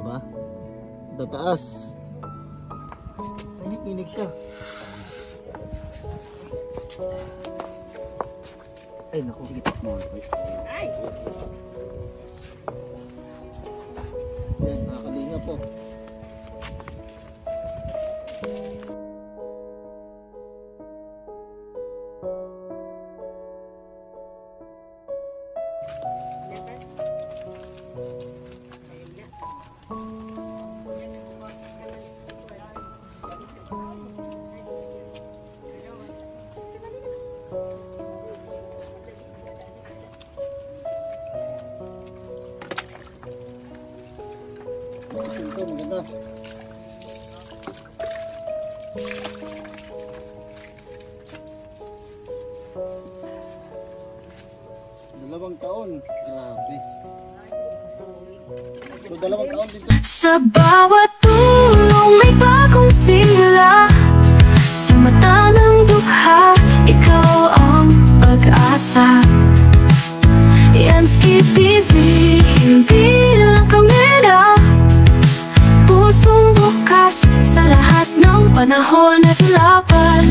Diba? Tataas. Kinig ka. Ay, naku. Sige, takmo. Ay! Yan, nakakalinga po. Ito, maganda. Dalawang taon. Grabe. So, dalawang taon dito. Sa bawat tulong may bagong simula. Sa mata ng dukha, ikaw ang pag-asa. Yansky TV, hindi lang kamera. Pusong bukas sa lahat ng panahon at laban.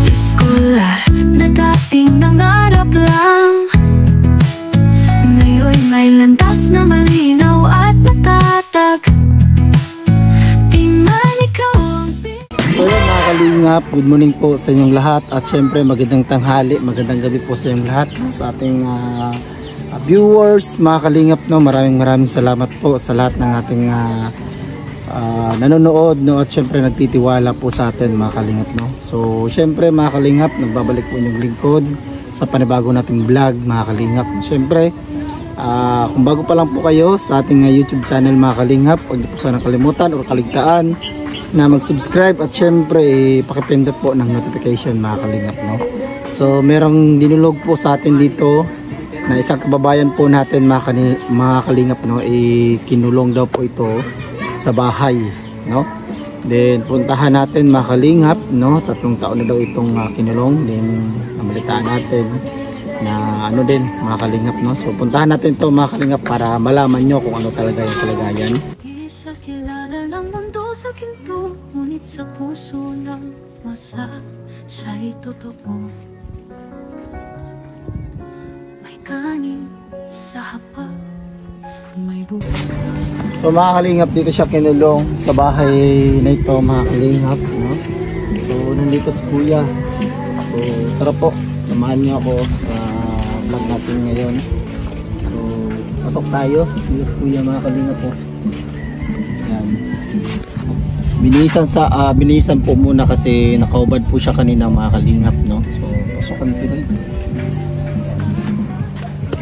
Iskolar na dating nangarap lang, ngayon may landas na malinaw at natatag. Tingnan ikaw ang So yun mga kalingap, good morning po sa inyong lahat. At syempre magandang tanghali, magandang gabi po sa inyong lahat. Sa ating viewers, mga kalingap, no, maraming salamat po sa lahat ng ating nanonood, no, at syempre nagtitiwala po sa atin mga kalingap, no. So syempre mga kalingap, nagbabalik po inyong lingkod sa panibago nating vlog mga kalingap. Syempre kung bago pa lang po kayo sa ating YouTube channel mga kalingap, huwag niyo po sana kalimutan o kaligtaan na mag-subscribe at syempre pakipindot po ng notification mga kalingap, no. So merong dinulog po sa atin dito na isang kababayan po natin mga kalingap, no, kinulong daw po ito sa bahay, no. Then puntahan natin mga kalingap, no, 3 taon na daw itong kinulong. Then namalitaan natin na ano din mga kalingap, no. So puntahan natin to mga kalingap para malaman nyo kung ano talaga yung kalagayan. di sa kilala ng mundo sa ginto, ngunit sa puso ng masa siya'y totoo. May kanin sa hapag, may buhay. So mga kalingap, dito siya kinulong sa bahay na ito mga kalingap, no? So nandito si kuya. So tara po, samahan niyo ako sa vlog natin ngayon. So pasok tayo. Dito si kuya mga kalingap po. Yan. Binisan po muna kasi nakaubad po siya kanina mga kalingap, no? So pasokan po dito.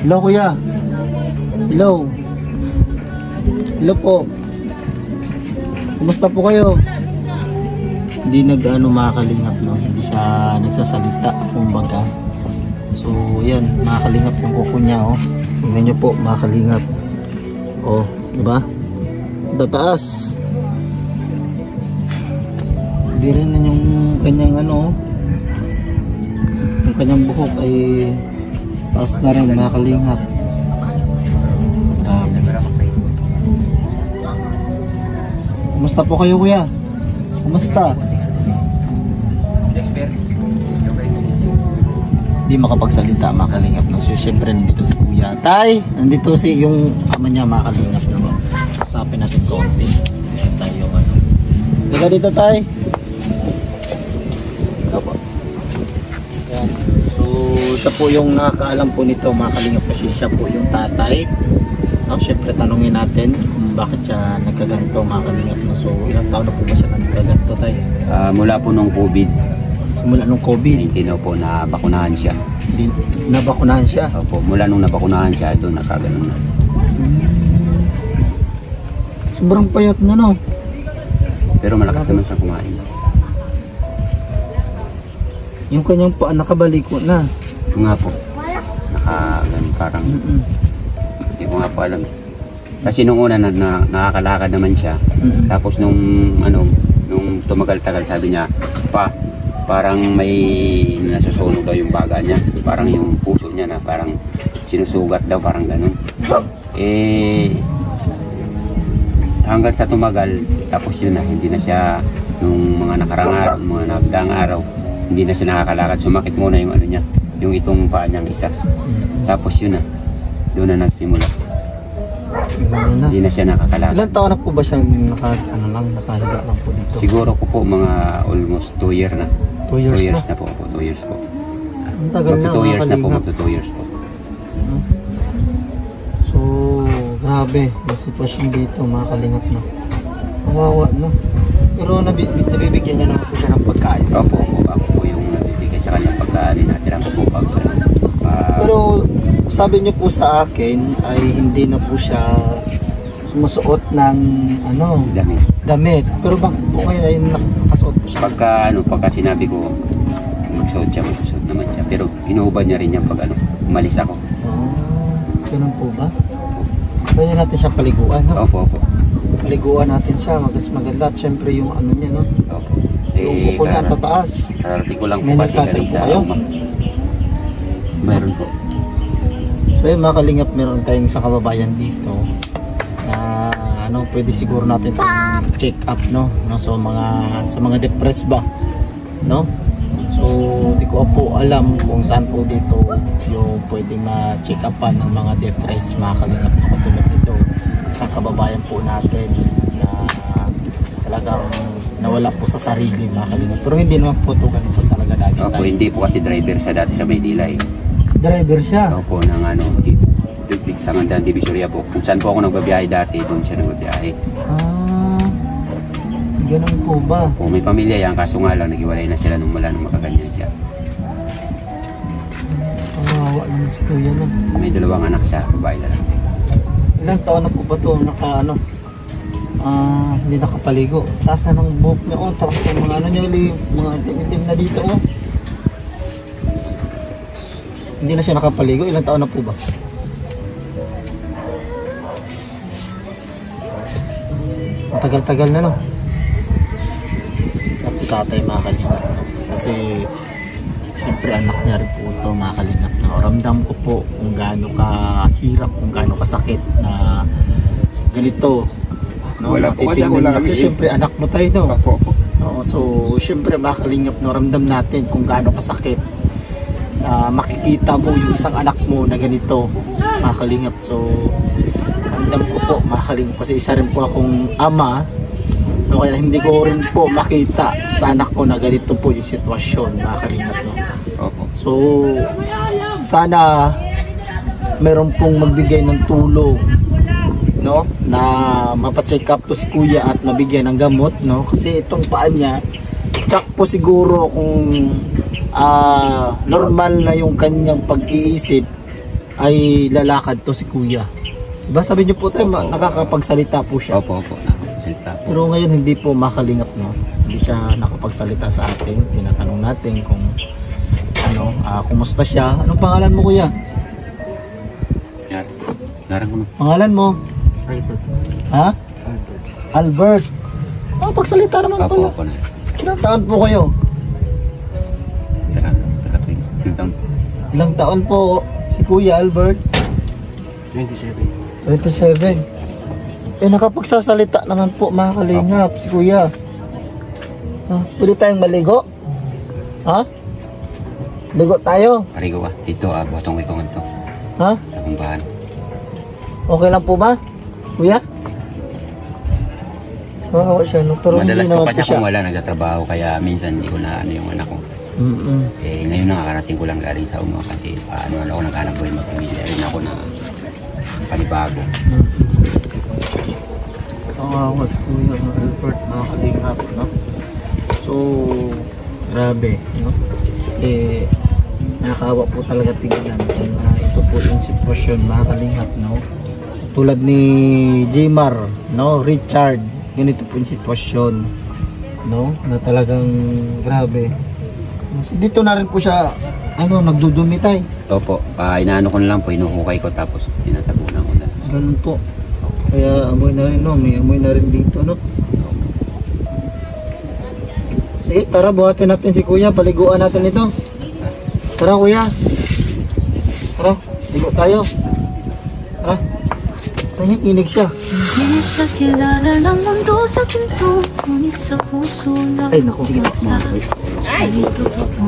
Hello kuya. Hello. Hello po. Kumusta po kayo? Hindi nag-ano mga kalingap, no? Hindi siya nagsasalita kumbaga. So yan mga kalingap yung kuko niya, oh. Tingnan nyo po mga kalingap. Oh, diba? Tataas. Hindi rin na yung kanyang ano, yung kanyang buhok ay taas na rin mga kalingap. Kumusta po kayo kuya? Kumusta? Hindi makapagsalita mga kalingap, no? So syempre nandito si kuya. Tay! Nandito si yung ama niya mga kalingap, no? Usapin natin konti. Ayan tayo ano. Liga dito tay! Opo. Ayan. So siya po yung nakakaalam po nito mga kalingap kasi siya po yung tatay. Syempre tanungin natin kung bakit siya nagkaganto mga kalingap, no? So ilang taon na po ba siya nagkaganto tayo? Mula po nung COVID. Mula nung COVID? Hindi na po nabakunahan siya. Nabakunahan siya? Opo, mula nung nabakunahan siya, ito nakaganon na. Sobrang payat na, no? Pero malakas naman siya kumain. Yung kanyang paa nakabaliko na. Ito nga po, nakaganon parang... Hindi ko nga po alam. Kasi nung una nakakalakad naman siya. Tapos nung tumagal-tagal sabi niya, parang may nasusunog daw yung baga niya. Parang yung puso niya na parang sinusugat daw, parang ganun. Eh, hanggang sa tumagal, tapos yun na, hindi na siya, nung mga nakarang araw, mga nagdaang araw, hindi na siya nakakalakad. Sumakit muna yung ano niya, yung itong paa niyang isa. Tapos yun na, doon na nagsimula. Hindi na siya nakakalakad. Ilan taon na po ba siyang nakahiga lang po dito? Siguro ko po mga almost 2 years na. 2 years 2 years na? na po. 2 years po. Ang tagal na, 2 years na po. Kalingap. 2 years po. So, grabe yung sitwasyon dito, mga kalingap, no? Kawawa, no? Pero nabibigyan niya naman po siya ng pagkain. Opo, ako po yung nabibigay sa kanya pagka ninatira ko po pag Pero sabi niyo po sa akin ay hindi na po siya sumusuot ng damit. Pero bakit po ngayon ay nakasuot po siya? Pagka sinabi ko magsuot naman siya. Pero inuubad niya rin yan pag umalis ako. Ganun po ba? Pwede natin siya paliguan, no? Opo. Paliguan natin siya, maganda. At syempre yung ano niya, no? Opo. Yung buko niya, pataas. Kararating ko lang po May kasi nagkatag galing po sa kayo? Mayroon po. So yun, mga kalingap, meron tayong isang kababayan dito na pwede siguro natin itong check up, no? So sa mga depressed ba, no? So di ko po alam kung saan po dito yung pwedeng na-check upan ng mga depressed, mga kalingap, na katulad nito. Isang kababayan po natin na talagang nawala po sa sarili, mga kalingap. Pero hindi naman po ito ganito talaga dati. Opo, hindi po kasi driver sa dati sa Maynila eh. Driver siya? Opo, ng Sangandan, Divisoria po. Kung saan po ako nagbabiyahe dati, doon siya nagbabiyahe. Ganun po ba? Opo, may pamilya yan, kaso nga lang, naghiwalay na sila nung makaganyan siya. Kawawa naman si kuya na. May 2 anak siya, babae na lang. Ilang taon na po ba ito hindi nakapaligo? Taas na ng buhok niya, tapos yung mga niya, mga itim na dito, Hindi na siya nakapaligo. Ilang taon na po ba? Matagal-tagal na, no? At si tatay, mga kalingap, no? Kasi siyempre anak niya rin po ito, mga kalingap, no? Ramdam ko po kung gaano kahirap, kung gaano kasakit na ganito, no? Wala po kasi ako lang. Kasi siyempre anak mo tayo, no? Opo. No? So siyempre, mga kalingap, no? Ramdam natin kung gaano kasakit. Makikita mo yung isang anak mo na ganito, mga kalingap. So ramdam ko po, mga kalingap, kasi isa rin po akong ama, no? Kaya hindi ko rin po makita sa anak ko na ganito po yung sitwasyon, mga kalingap, no? Opo. So sana meron pong magbigay ng tulong, no, na mapacheck up to si kuya at mabigyan ng gamot, no? Kasi itong paa niya, tsak po siguro kung normal na yung kanyang pag-iisip ay lalakad to si kuya. Diba sabi niyo po tayo, nakakapagsalita po siya. Opo. Nakapagsalita po. Pero ngayon hindi po makalingap, no? Hindi siya nakapagsalita sa atin. Tinatanong natin kung kumusta siya. Anong pangalan mo, kuya? Narang ko na. Pangalan mo? Albert. Ha? Albert. Pagsalita naman pala. Opo. Ilang taon po kayo? Ilang taon po si Kuya Albert? 27. Nakapagsasalita naman po, mga kalingap, si Kuya. Pwede tayong maligo? Ha? Ligo tayo? Parigo ka. Dito, botong ko ito. Ha? Sa kumbahan. Okay lang po ba, Kuya? Oo, siya, no? Pero Madalas hindi ko naman pa po siya siya. kung wala, nagtatrabaho, kaya minsan hindi ko na yung anak ko. Ngayon nakakarating ko lang galing sa uma kasi ako naghanap buhay, magpamilya rin ako na panibago. Kawawas po yung Albert, mga kalingap, no? So grabe, no? Kasi nakakawa po talaga tingnan kung ito po yung sitwasyon, mga kalingap, no? Tulad ni Jmar, no? Richard, ganito po yung sitwasyon, no? Na talagang grabe. Dito na rin po siya nagdudumi tayo. Opo, inaano ko na lang po, inuhukay ko tapos tinatabunan ko na. Ganun po. Kaya amoy na rin, no? May amoy na rin dito, no? Sige, tara, buhatin natin si Kuya. Paliguan natin ito. Tara, Kuya. Tara, ligo Ligo tayo. Tara. Nangikinig siya. Hindi siya kilala ng mundo sa pinto, ngunit sa puso lang Ay, naku. Sige, basta siya'y totoo.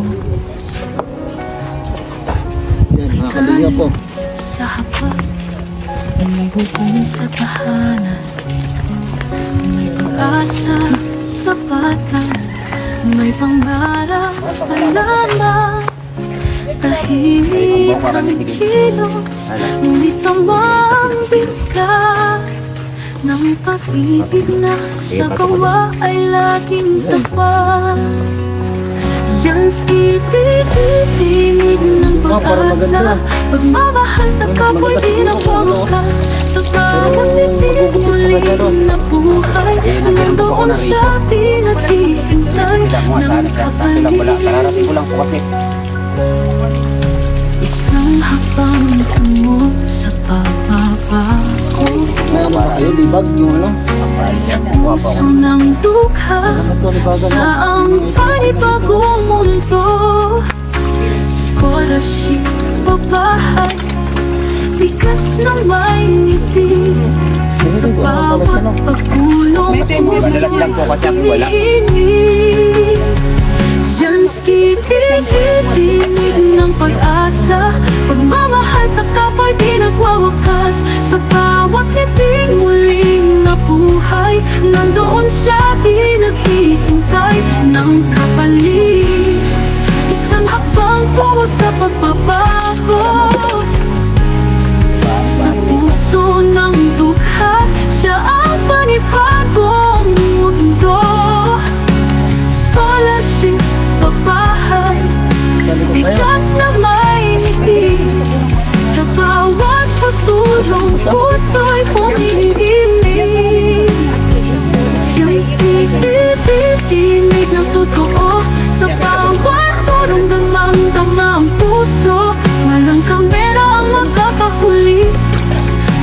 Yan, mga kalinga po. Sa hapa, may bubong sa tahanan, may pag-asa sa bata, may pangarap na lamang. Tahimik ang kilos, ngunit tamang ka ng pag-ibig na sa kawa ay laging tapat. Yansky, titinig ng pag-asa, pagmamahal sa kapwa di na wawakas. Sa bawat titig muling na buhay, nandoon siya di naghihintay ng kapalit. Kararating ko lang po kasi. Isang habang tungo sa pagbabago, Ayun, libag yung ano. sa puso ng dukha, sa ang panibagong mundo. Scholarship, babahay, bigas na may ngiti, sa bawat pagkulong Madalas lang po kasi ako wala. Yansky, titinig ng pag-asa, pagmamahal sa kapwa di nagwawakas. Sa bawat ngiting muling nabuhay, nandoon siya di naghihintay ng kapalit. Isang habang buo sa pagbabago, sa puso ng dukha, siya ang panibagong mundo. Scholarship, babahay, bigas na may ngiti, sa bawat pagtulong puso'y umiinig. Yansky, titinig ng totoo, sa bawat turong damang-dama ang puso. Walang kamera ang magkakahuli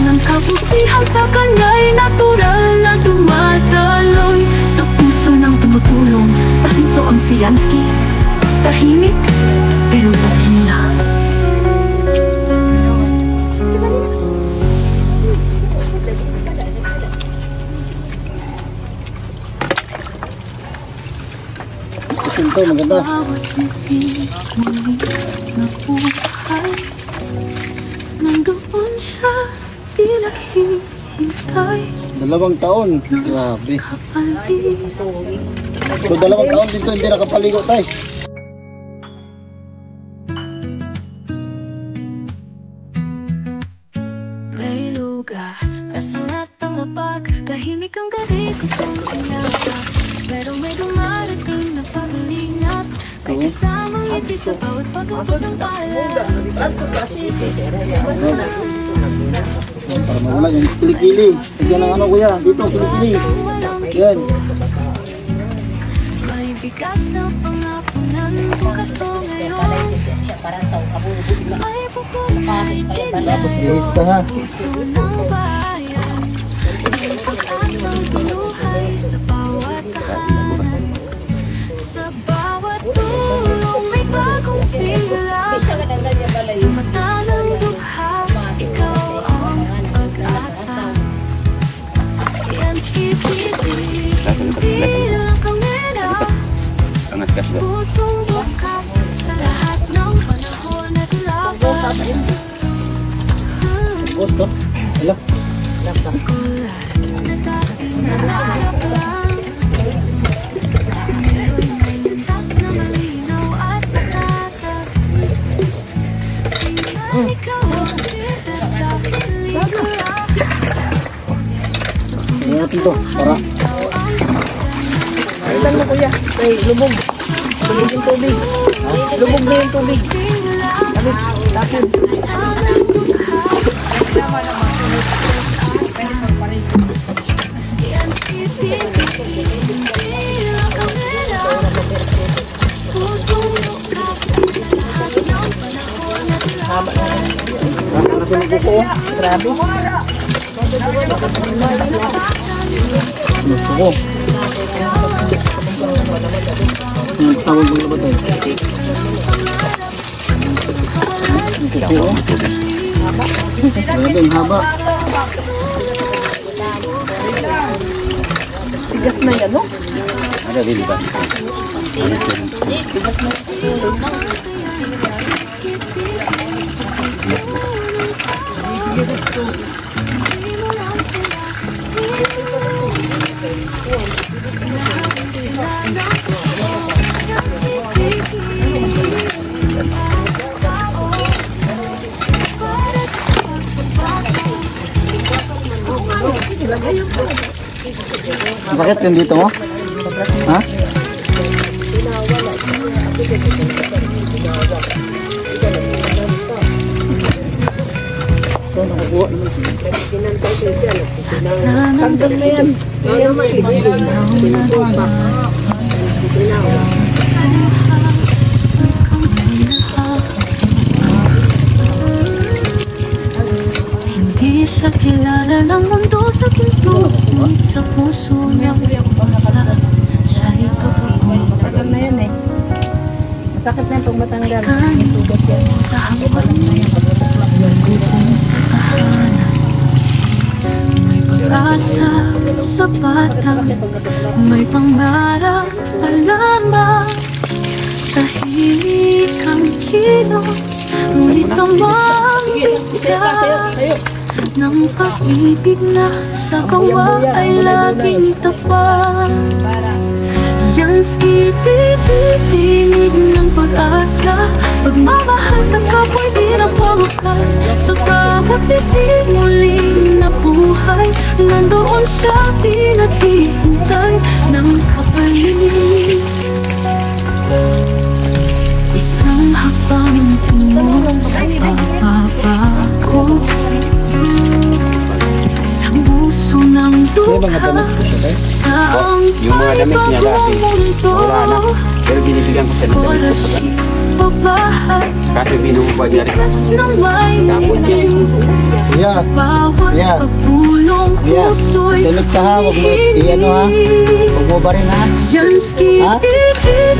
ng kabutihan, sa kanya'y natural na dumadaloy sa puso ng tumutulong. Ito ang si Yansky, tahimik pero dakila. Isinto, maganda. Bawat ngiti muling nabuhay, nandoon siya di naghihintay 2 taon. Grabe. kapalit. So 2 taon dito hindi nakapaligo tayo. May lugar, kasalat ang lapag, tahimik ang gabi ko kung inyaka. Pero may dumarating na paglingap, may kasamang ngiti sa bawat pag-abot ng pala. Para mawala yung kilikili. Tigyan ng ano kuya, dito kilikili. Yan. May bigas na pangapunan ko kaso ngayon, may bukong may Bihis ka ha. puso ng bayan, may pag-asang buhay sa bawat tahanan. Sa bawat tulong may bagong sigla, sa mata ng dukha, ikaw ang pag-asa. Yansky, hindi lang kamera, Angat ka siya. pusong bukas sa lahat ng panahon at laban. Posto. Hala. Escolar na dating nalalaban, ngayon may landas na malinaw at matatag. Tingnan ikaw ang bida sa pelikula, sa Tingnan natin to. Para. ikaw ang Ilan mo kuya? Ay, lubog. Lubog yung tubig. Lubog na yung tubig. simula. Lapis. Ang dukha, Yansky, hindi lang kamera, pusong bukas sa lahat ng panahon at laban. Kasi magbuko. Grabe. Gusto ko. Yung tawag mo na ba tayo? Ito ko. Grabe, ang haba. Tigas na yan, no? Ada din ba? Bakit yan dito mo? Ha? Tanggal na yan. Hindi siya kilala ng mundo sa ginto, ngunit sa puso niyang basa siya'y totoo. Tagal na yan eh. Masakit na yan pag matanggal. Kanin sa hapon, nagupong sa tahanan. May pag-asa sa bata, may pangarap na lamang. Tahimik ang kilos, ngunit ang bigat ng pag-ibig na sa gawa ay laging tapat. Yan skititig ng pag-asa, pagmamahal sa kapwa di nagwawakas. Sa bawat titig muling nabuhay, nandoon siya di naghihintay ng kapalit. Isang habang tungo sa pagbabago, sa puso ng dukha, sa ang Yung mga damit niya dati, wala na. Pero binibigyan ko siya ng damit ko. scholarship, babahay, Kasi binubuhay niya rin. kas na may Tapos niya. Kuya, bawat Yeah. pagpulong Yeah. puso'y Tulog ka ha, huwag mo i-ano ha. Huwag mo ba rin ha? yan skititig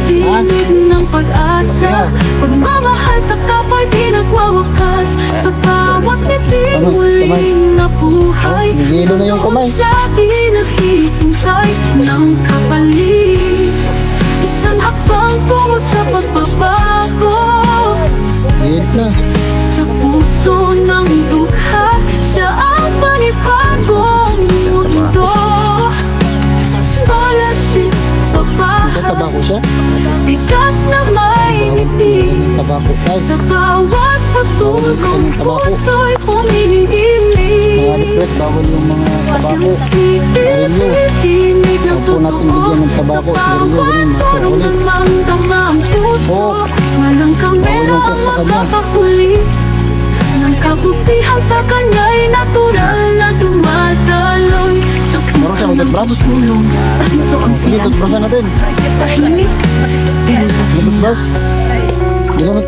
ng pag-asa, Yeah. pagmamahal sa kapwa di nagwawakas. Sa bawat titig Kamay, muling nabuhay, Oh, nililo na yung kamay. siya di naghihintay ng kapalit. Isang hakbang tungo sa pagbabago, Hihit na. sa puso ng dukha, siya ang panibagong mundo. Scholarship, May babahay, tabako siya? bigas na may ngiti. Tabako. Ay, Sa bawat pagtulong, puso'y mga pumihilig. depress, bawal yung mga tabako. Tinig ng Huwag po natin bigyan ng tabako, sigarilyo, ganun, marunong makukulit. mamdama ang puso. Oo. Walang kamero Bawal ang yung sa kanya. makakahuli ng kabutihan sa kanya'y natural na dumadaloy. Sa Meron siya puso ng mag-toothbrush? pagtulong, ito ang Sige, toothbrushan natin. tahimik. Pero May toothbrush? Hindi naman.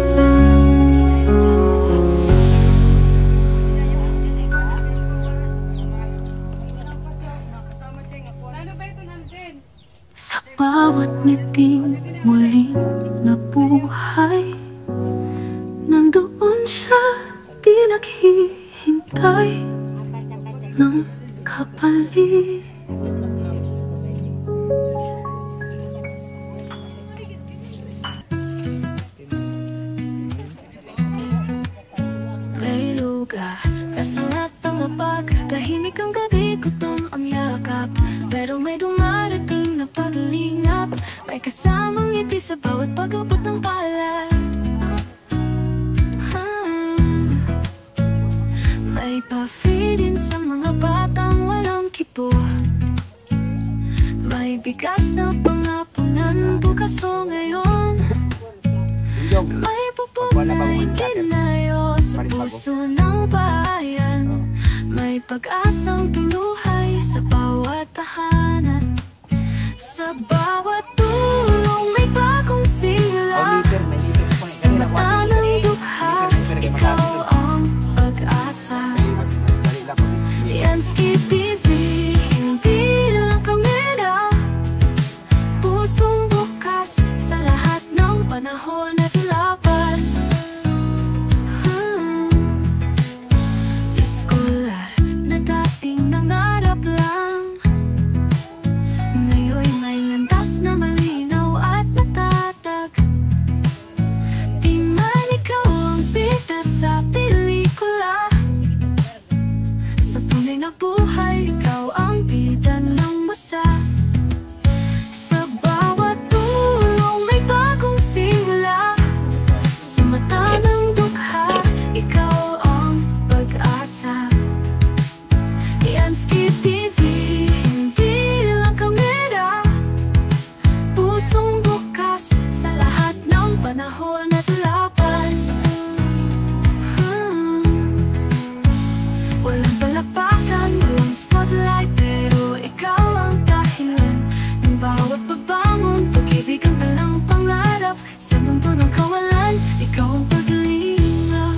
sa bawat ngiting muling nabuhay, nandoon siya di naghihintay ng kapalit. May lugar, kasangat ang labag, tahimik ang gabi, gutom ang yakap. Pero may dumarating na paglingap, may kasamang ngiti sa bawat pag-abot ng palad. May pa-feedin sa mga batang walang kipo, may bigas na pangapunan bukas o ngayon. May bubog na itinayo sa puso ng bayan, may pag-asang binuhay sa bawat tahanan. Sa bawat tulong may bagong sigla, sa mata ng dukha, ikaw ang pag-asa. Yan TV, hindi lang kamera, pusong bukas sa lahat ng panahon at laban. sa buhay, ikaw ang bida ng masa. Sa bawat tulong may bagong simula. Sa mata ng dukha, ikaw ang pag-asa. Yansky TV, hindi lang kamera. Pusong bukas sa lahat ng panahon at laban. Walang palapakan, walang spotlight, pero ikaw ang dahilan ng bawat pagbangon. Pag-ibig ang talang pangarap sa mundo ng kawalan. Ikaw ang paglingap.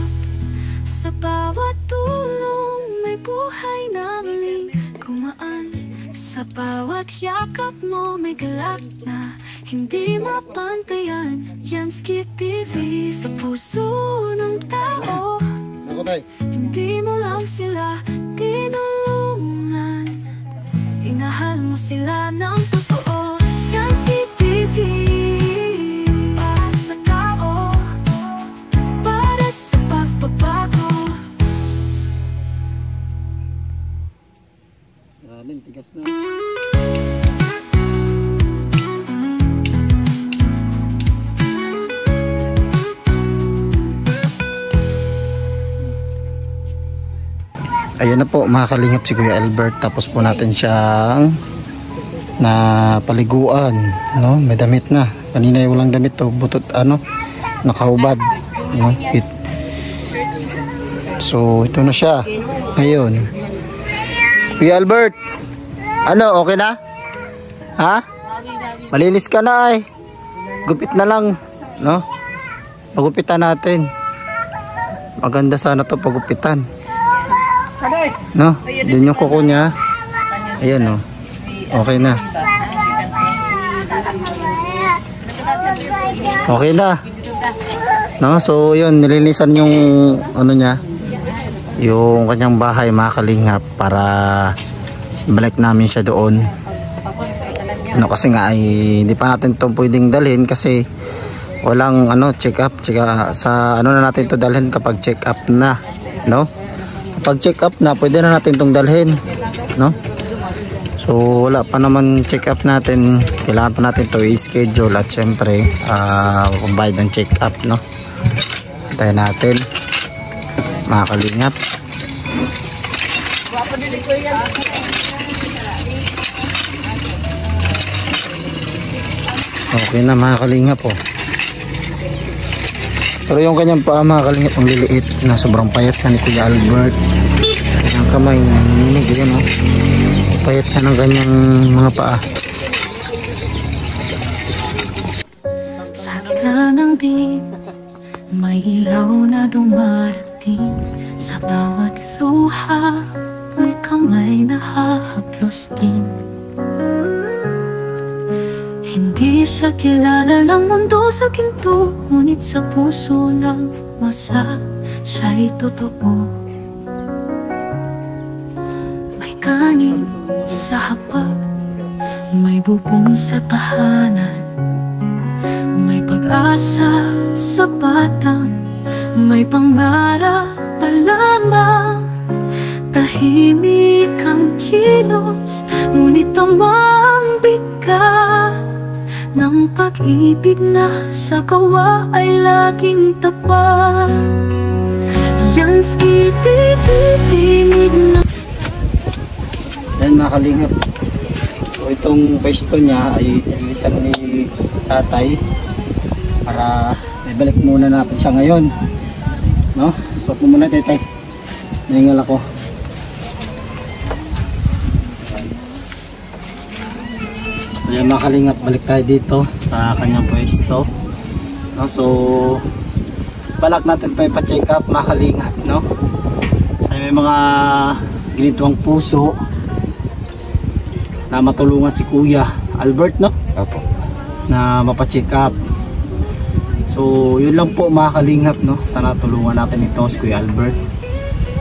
Sa bawat tulong may buhay na muling gumaan. Sa bawat yakap mo may galak na hindi mapantayan. Yansky TV, sa puso ng tao. Hindi mo lang sila tinulungan, inahal mo sila ng totoo. Yansky TV, para sa tao, para sa pagbabago. Maraming tigas na. Ayan na po mga kalingap si Kuya Albert, tapos po natin siyang napaliguan, no? May damit na. Kanina yung walang damit to, butot nakahubad, no? So ito na siya ngayon. Kuya Albert, okay na? Ha? Malinis ka na ay. Gupit na lang, no? Pagupitan natin. Maganda sana to pagupitan. No, din yung kuko niya. Ayan, no. Okay na. Okay na. No, so yun, nilinisan yung niya, yung kanyang bahay mga kalingap, para balik namin siya doon. Kasi nga ay hindi pa natin to pwedeng dalhin kasi walang check up. Sa na natin to dalhin kapag check up na, no? Pag check up na, pwede na natin itong dalhin, no? So wala pa naman check up natin, kailangan pa natin ito i-schedule at syempre bayad ng check up, no? Tayo natin mga kalingap. Okay na mga kalingap po. Pero yung kanyang paa mga kalingap ang liliit na, sobrang payat na ni Kuya Albert. Ang kamay naninig, yan payat na ng kanyang mga paa. Sa gitna ng dilim, may ilaw na dumarating. Sa bawat luha, may kamay na hahaplos din. Hindi siya kilala ng mundo sa ginto, ngunit sa puso ng masa, siya'y totoo. May kanin sa hapag, may bubong sa tahanan, may pag-asa sa batang, may pangarap pa lamang. Tahimik ang kilos, ngunit tamang bigat ng pag-ibig na sa gawa ay laging tapat. Yansky TV, tinig na. Yan mga kalingap. So itong pwesto niya ay ilisan ni tatay para ibalik muna natin siya ngayon, no? So muna tatay, nahingal ako. Ayan mga kalingap, balik tayo dito sa kanyang pwesto, no? So balak natin pa ipa-check up mga kalingap, no? Sa may mga ginituang puso na matulungan si Kuya Albert, no? Opo. Na mapa-check up. So yun lang po mga kalingap, no? Sana tulungan natin ito si Kuya Albert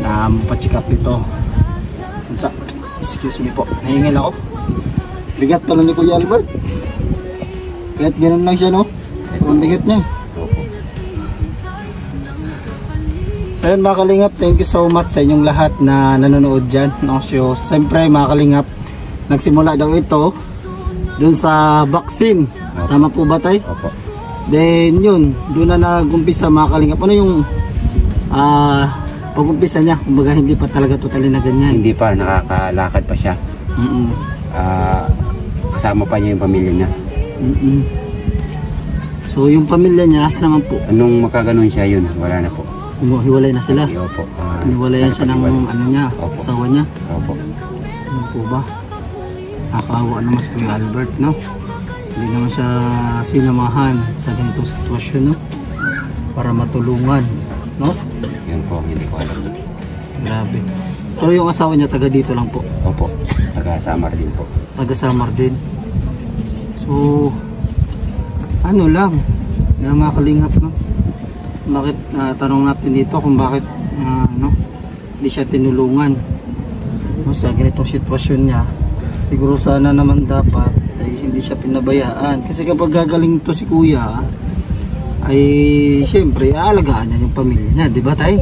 na mapa-check up ito. Excuse me po, nahingal ako. Bigat pala ni Kuya Albert. Kahit ganun lang siya, no? Ang bigat niya. So yun mga kalingap, thank you so much sa inyong lahat na nanonood dyan, no? So siyempre mga kalingap, nagsimula daw ito dun sa vaccine. Tama po ba tay? Opo. Then yun, doon na nag-umpisa mga kalingap. Ano yung pag-umpisa niya? Kumbaga hindi pa talaga totally na ganyan. Hindi pa, nakakalakad pa siya. Kasama pa niya yung pamilya niya. So yung pamilya niya, asa naman po? Anong makaganon siya yun, wala na po. Hiwalay na sila? Opo. Hiwalayan siya ng ano niya, Opo. asawa niya? Opo. Ano po ba? Nakakaawa naman si Kuya Albert, no? Hindi naman siya sinamahan sa ganitong sitwasyon, no? Para matulungan, no? Yun po, hindi ko alam. Grabe. Pero yung asawa niya taga dito lang po? Opo, taga-Samar din po. Taga Samar din. So, ano lang, na mga kalingap, no? Bakit, tanong natin dito kung bakit, no? Hindi siya tinulungan, no? Sa ganitong sitwasyon niya. Siguro sana naman dapat ay hindi siya pinabayaan. Kasi kapag gagaling to si kuya, ay siyempre aalagaan niya yung pamilya niya, di ba tay?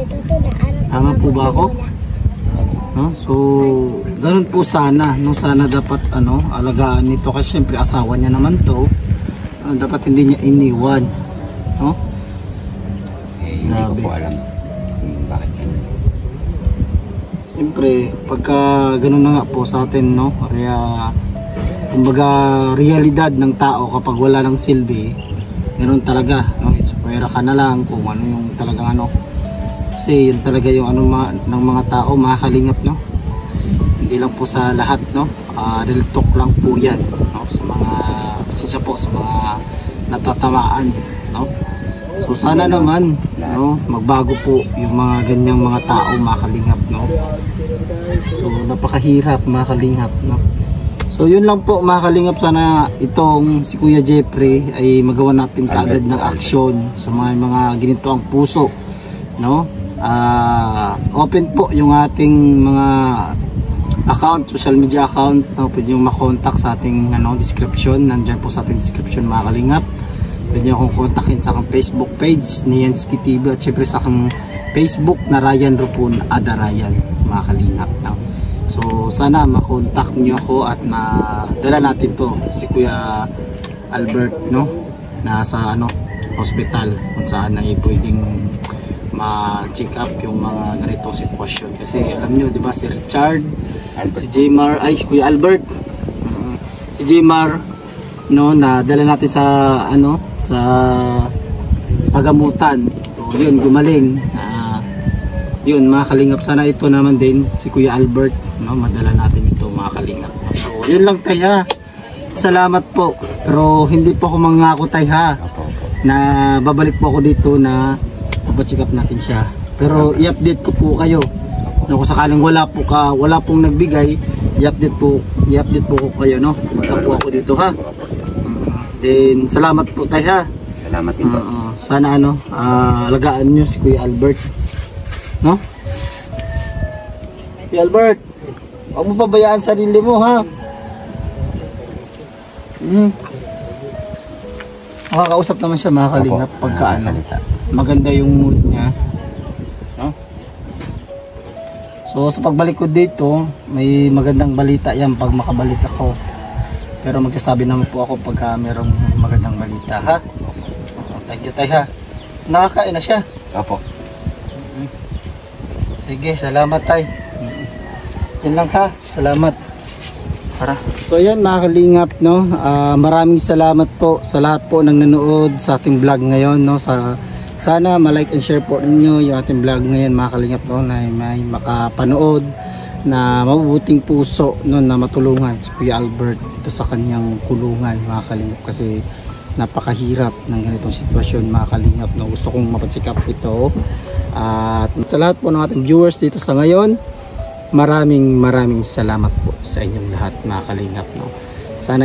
Tama po ba ako? No? So ganun po sana, no? Sana dapat alagaan nito kasi siyempre asawa niya naman to. Dapat hindi niya iniwan, no? Hindi ko po alam kung bakit yan. Siyempre pagka ganun na nga po sa atin, no? Kaya kumbaga realidad ng tao kapag wala ng silbi, ganoon talaga, no? It's pwera ka na lang kung ano yung talagang kasi yun talaga yung ng mga tao, mga kalingap, no? Hindi lang po sa lahat, no? Real talk lang po yan, no? Sa mga pasensya po sa mga natatamaan, no? So sana naman, no, magbago po yung mga ganyang mga tao, mga kalingap, no? So napakahirap, mga kalingap, no? So yun lang po mga kalingap, sana itong si Kuya Jeffrey ay magawa natin kaagad ng aksyon sa mga ginito ang puso, no? Open po yung ating mga account, social media account, no? Pwede nyo makontakt sa ating description, nandyan po sa ating description mga kalingap. Pwede nyo akong kontakin sa aking Facebook page ni Yansky TV at syempre sa aking Facebook na Ryan Rupon Adarayan, mga kalingap, no? So sana makontak nyo ako at madala natin to si Kuya Albert, no? Nasa hospital kung saan ay pwedeng ma-check up yung mga ganitong sitwasyon. Kasi alam nyo, di ba, si Richard, si Jmar, si Kuya Albert, si Jmar, no, na dala natin sa sa pagamutan. So, yun, gumaling. Yun, mga kalingap, sana ito naman din si Kuya Albert, no, madala natin ito, mga kalingap. So yun lang tay ha. Salamat po. Pero hindi po ako mangako tay ha na babalik po ako dito na papacheck up natin siya. Pero i-update ko po kayo. No, kung sakaling wala pong nagbigay, i-update po ko kayo, no. Punta po ako dito ha. Then salamat po tay ha. Salamat din po. Sana alagaan nyo si Kuya Albert, no? Kuya Albert, huwag mo pabayaan sarili mo ha. Makakausap naman siya, mga kalingap, pagka maganda yung mood niya, no? So sa pagbalik ko dito, may magandang balita yan pag makabalik ako. Pero magsasabi naman po ako pagka merong magandang balita ha. Thank you tay ha. Nakakain na siya. Opo. Sige, salamat tay. Yun lang ha. Salamat. So yan mga kalingap, no. Maraming salamat po sa lahat po ng nanood sa ating vlog ngayon, no. Sana ma-like and share po ninyo yung ating vlog ngayon, mga kalingap, no, na may makapanood na mabubuting puso, no, na matulungan si Kuya Albert dito sa kanyang kulungan, mga kalingap, kasi napakahirap ng ganitong sitwasyon, mga kalingap, no. Gusto kong mapacheck up ito. At sa lahat po ng ating viewers dito sa ngayon, maraming salamat po sa inyong lahat, mga kalingap, no. Sana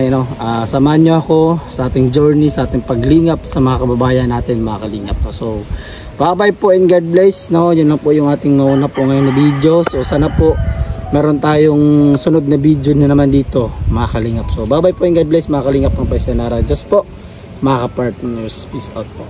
samahan nyo ako sa ating journey, sa ating paglingap sa mga kababayan natin, mga kalingap, no. So bye bye po and God bless, no. Yun lang po yung ating nauna po ngayon na video. So sana po meron tayong sunod na video na naman dito, mga kalingap. So bye bye po and God bless, mga kalingap ng Paisanara. Diyos po, mga ka-partners, peace out po.